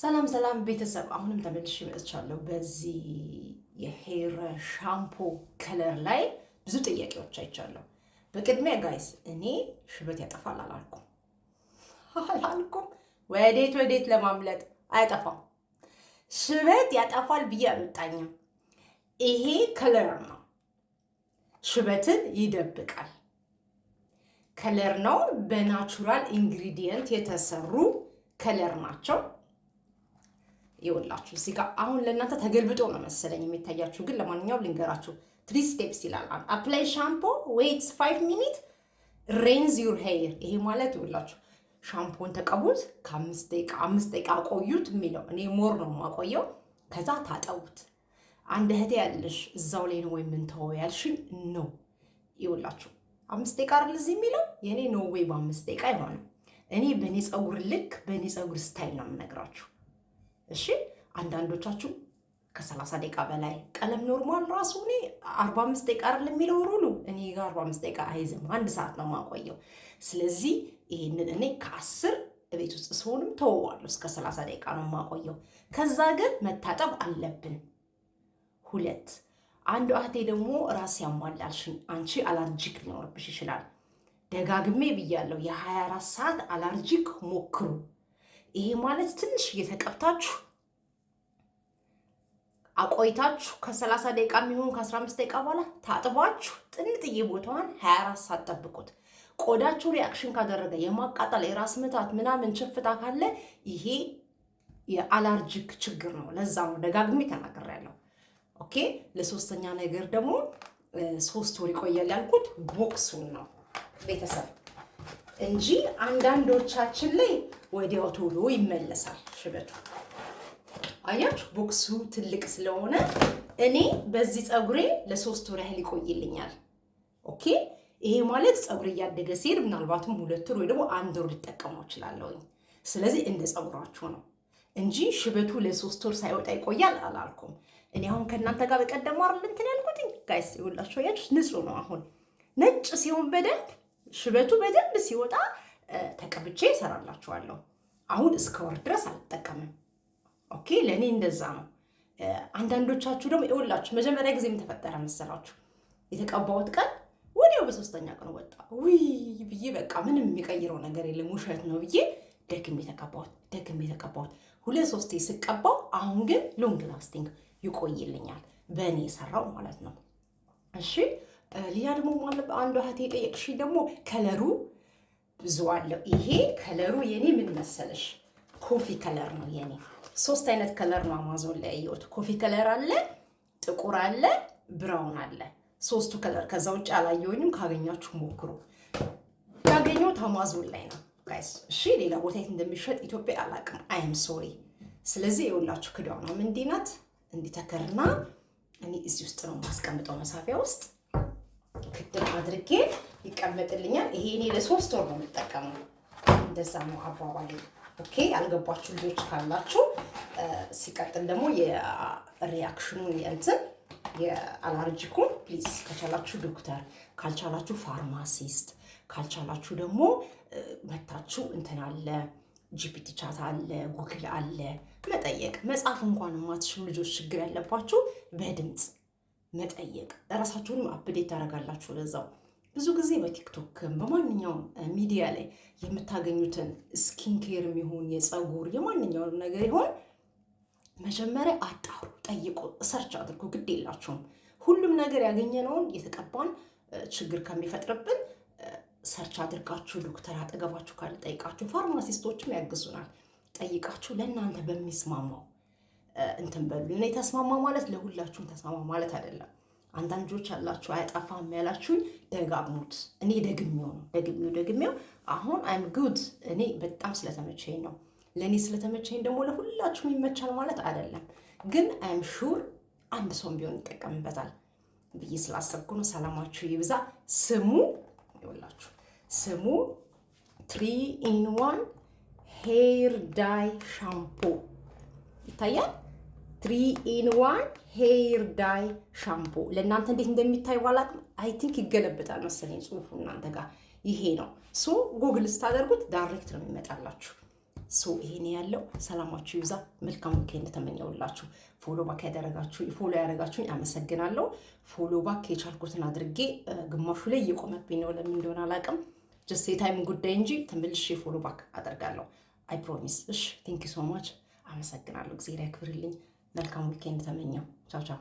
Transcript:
ሰላም ሰላም ቤተሰብ፣ አሁንም ተመልሼ መጥቻለሁ። በዚህ የሄር ሻምፖ ከለር ላይ ብዙ ጥያቄዎች አይቻለሁ። በቅድሚያ ጋይስ፣ እኔ ሽበት ያጠፋል አላልኩም። ወዴት ለማምለጥ አያጠፋም። ሽበት ያጠፋል ብዬ አልወጣኝም። ይሄ ከለር ነው፣ ሽበትን ይደብቃል። ከለር ነው፣ በናቹራል ኢንግሪዲየንት የተሰሩ ከለር ናቸው። ይወላችሁ እዚህ ጋር አሁን ለእናንተ ተገልብጦ ነው መሰለኝ የሚታያችሁ፣ ግን ለማንኛውም ልንገራችሁ። 3 ስቴፕስ ይላል። አፕላይ ሻምፖ ዌይትስ 5 ሚኒት ሬንዝ ዩር ሄር። ይሄ ማለት ይወላችሁ ሻምፖን ተቀቡት ከ5 ደቂቃ አቆዩት የሚለው እኔ ሞር ነው የማቆየው። ከዛ ታጠቡት። አንድ እህቴ ያለሽ እዛው ላይ ነው ወይ ምን ተወው ያልሽኝ ነው። ይወላችሁ 5 ደቂቃ አይደል እዚህ የሚለው የኔ ነው ወይ በ5 ደቂቃ አይሆንም። እኔ በኔ ፀጉር ልክ በኔ ፀጉር ስታይል ነው የምነግራችሁ። እሺ አንዳንዶቻችሁ ከ30 ደቂቃ በላይ ቀለም ኖርማል ራሱ እኔ 45 ደቂቃ አይደል የሚለው ሩሉ እኔ ጋር 45 ደቂቃ አይዝም፣ 1 ሰዓት ነው የማቆየው። ስለዚህ ይሄንን እኔ ከ10 ቤት ውስጥ ስሆንም ተወዋለሁ፣ እስከ 30 ደቂቃ ነው የማቆየው። ከዛ ግን መታጠብ አለብን። 2 አንዱ እህቴ ደግሞ ራስ ያሟላልሽኝ አንቺ አላርጂክ ሊኖርብሽ ይችላል። ደጋግሜ ብያለሁ፣ የ24 ሰዓት አላርጂክ ሞክሩ። ይሄ ማለት ትንሽ እየተቀብታችሁ አቆይታችሁ ከ30 ደቂቃ የሚሆን ከ15 ደቂቃ በኋላ ታጥባችሁ ጥንጥዬ ቦታዋን 24 ሰዓት ጠብቁት። ቆዳችሁ ሪአክሽን ካደረገ የማቃጠል የራስ ምታት ምናምን ችፍታ ካለ ይሄ የአላርጂክ ችግር ነው። ለዛ ነው ደጋግሜ ተናግሬያለሁ። ኦኬ። ለሶስተኛ ነገር ደግሞ 3 ወር ይቆያል ያልኩት ቦክሱን ነው ቤተሰብ እንጂ አንዳንዶቻችን ላይ ወዲያው ቶሎ ይመለሳል ሽበቱ። አያችሁ ቦክሱ ትልቅ ስለሆነ እኔ በዚህ ፀጉሬ ለ3 ወር ያህል ይቆይልኛል። ኦኬ። ይሄ ማለት ፀጉር እያደገ ሲሄድ ምናልባትም 2 ወር ወይ ደግሞ 1 ወር ሊጠቀመው እችላለሁ። ስለዚህ እንደ ፀጉራችሁ ነው እንጂ ሽበቱ ለ3 ወር ሳይወጣ ይቆያል አላልኩም። እኔ አሁን ከእናንተ ጋር በቀደም አይደል እንትን ያልኩት ጋይስ፣ ይኸውላችሁ አያችሁ ንጹህ ነው። አሁን ነጭ ሲሆን በደንብ ሽበቱ በደንብ ሲወጣ ተቀብቼ እሰራላችኋለሁ። አሁን እስከ ወር ድረስ አልጠቀምም። ኦኬ። ለእኔ እንደዛ ነው። አንዳንዶቻችሁ ደግሞ ይኸውላችሁ መጀመሪያ ጊዜ ተፈጠረ መሰላችሁ የተቀባሁት ቀን ወዲያው በ3ኛ ቀን ወጣ። ውይ ብዬ በቃ ምንም የሚቀይረው ነገር የለም ውሸት ነው ብዬ ደግሜ ተቀባሁት 2-3 ስቀባው፣ አሁን ግን ሎንግ ላስቲንግ ይቆይልኛል በእኔ የሰራው ማለት ነው። እሺ ሌላ ደግሞ አንዷ እህቴ የጠየቅሽኝ ደግሞ ከለሩ ብዙ አለው። ይሄ ከለሩ የኔ ምን መሰለሽ ኮፊ ከለር ነው የኔ። 3 አይነት ከለር ነው አማዞን ላይ ያየሁት። ኮፊ ከለር አለ፣ ጥቁር አለ፣ ብራውን አለ። 3ቱ ከለር። ከዛ ውጭ አላየሁኝም። ካገኛችሁ ሞክሩ። ያገኘሁት አማዞን ላይ ነው ጋይስ። እሺ ሌላ ቦታ የት እንደሚሸጥ ኢትዮጵያ አላውቅም። አይም ሶሪ። ስለዚህ የሁላችሁ ክዳው ነው እንዲህ ናት። እንዲተከርና እኔ እዚህ ውስጥ ነው ማስቀምጠው መሳፊያ ውስጥ ክድን አድርጌ ይቀመጥልኛል። ይሄ እኔ ለ3 ወር ነው የምጠቀመው። እንደዛ ነው አባባሌ። ኦኬ። ያልገባችሁ ልጆች ካላችሁ ሲቀጥል ደግሞ የሪአክሽኑን የአላርጂኩን ፕሊዝ ከቻላችሁ ዶክተር፣ ካልቻላችሁ ፋርማሲስት፣ ካልቻላችሁ ደግሞ መታችሁ እንትን አለ ጂፒቲ ቻት አለ ጉግል አለ መጠየቅ። መጻፍ እንኳን የማትችሉ ልጆች ችግር ያለባችሁ በድምፅ መጠየቅ፣ ራሳችሁንም አፕዴት ታደርጋላችሁ። ለዛው ብዙ ጊዜ በቲክቶክ በማንኛውም ሚዲያ ላይ የምታገኙትን ስኪን ኬር የሚሆን የፀጉር የማንኛውም ነገር ይሆን መጀመሪያ አጣሩ፣ ጠይቁ፣ ሰርች አድርጉ። ግድ የላችሁም ሁሉም ነገር ያገኘነውን የተቀባን ችግር ከሚፈጥርብን ሰርች አድርጋችሁ ዶክተር አጠገባችሁ ካለ ጠይቃችሁ፣ ፋርማሲስቶችም ያግዙናል። ጠይቃችሁ ለእናንተ በሚስማማው እንትን በሉ። እኔ ተስማማ ማለት ለሁላችሁም ተስማማ ማለት አይደለም። አንዳንድ ልጆች አላችሁ አያጠፋም ያላችሁኝ፣ ደጋግሙት። እኔ ደግሜው አሁን አይም ጉድ። እኔ በጣም ስለተመቸኝ ነው። ለእኔ ስለተመቸኝ ደግሞ ለሁላችሁም ይመቻል ማለት አይደለም። ግን አይም ሹር አንድ ሰውም ቢሆን ይጠቀምበታል ብዬ ስላሰብኩ ነው። ሰላማችሁ ይብዛ። ስሙ 3-in-1 ሄር ዳይ ሻምፖ ይታያል። 3-in-1 ሄር ዳይ ሻምፖ። ለእናንተ እንዴት እንደሚታይ ባላቅም አይ ቲንክ ይገለብጣል መሰለኝ ጽሁፉ እናንተ ጋር። ይሄ ነው ሶ ጉግል ስታደርጉት ዳይሬክት ነው የሚመጣላችሁ። ይሄን ያለው ሰላማችሁ ይብዛ። መልካም ዊኬንድ ተመኘውላችሁ። ፎሎ ባክ ያደረጋችሁኝ አመሰግናለሁ። ፎሎ ባክ የቻልኩትን አድርጌ ግማሹ ላይ እየቆመብኝ ነው፣ ለምን እንደሆነ አላውቅም። ጀስት የታይም ጉዳይ እንጂ ተመልሼ ፎሎ ባክ አደርጋለሁ። አይ ፕሮሚስ። እሺ ቴንክ ዩ ሶ ማች። አመሰግናለሁ። እግዚአብሔር ያክብርልኝ። መልካም ዊኬንድ ተመኘው። ቻው ቻው።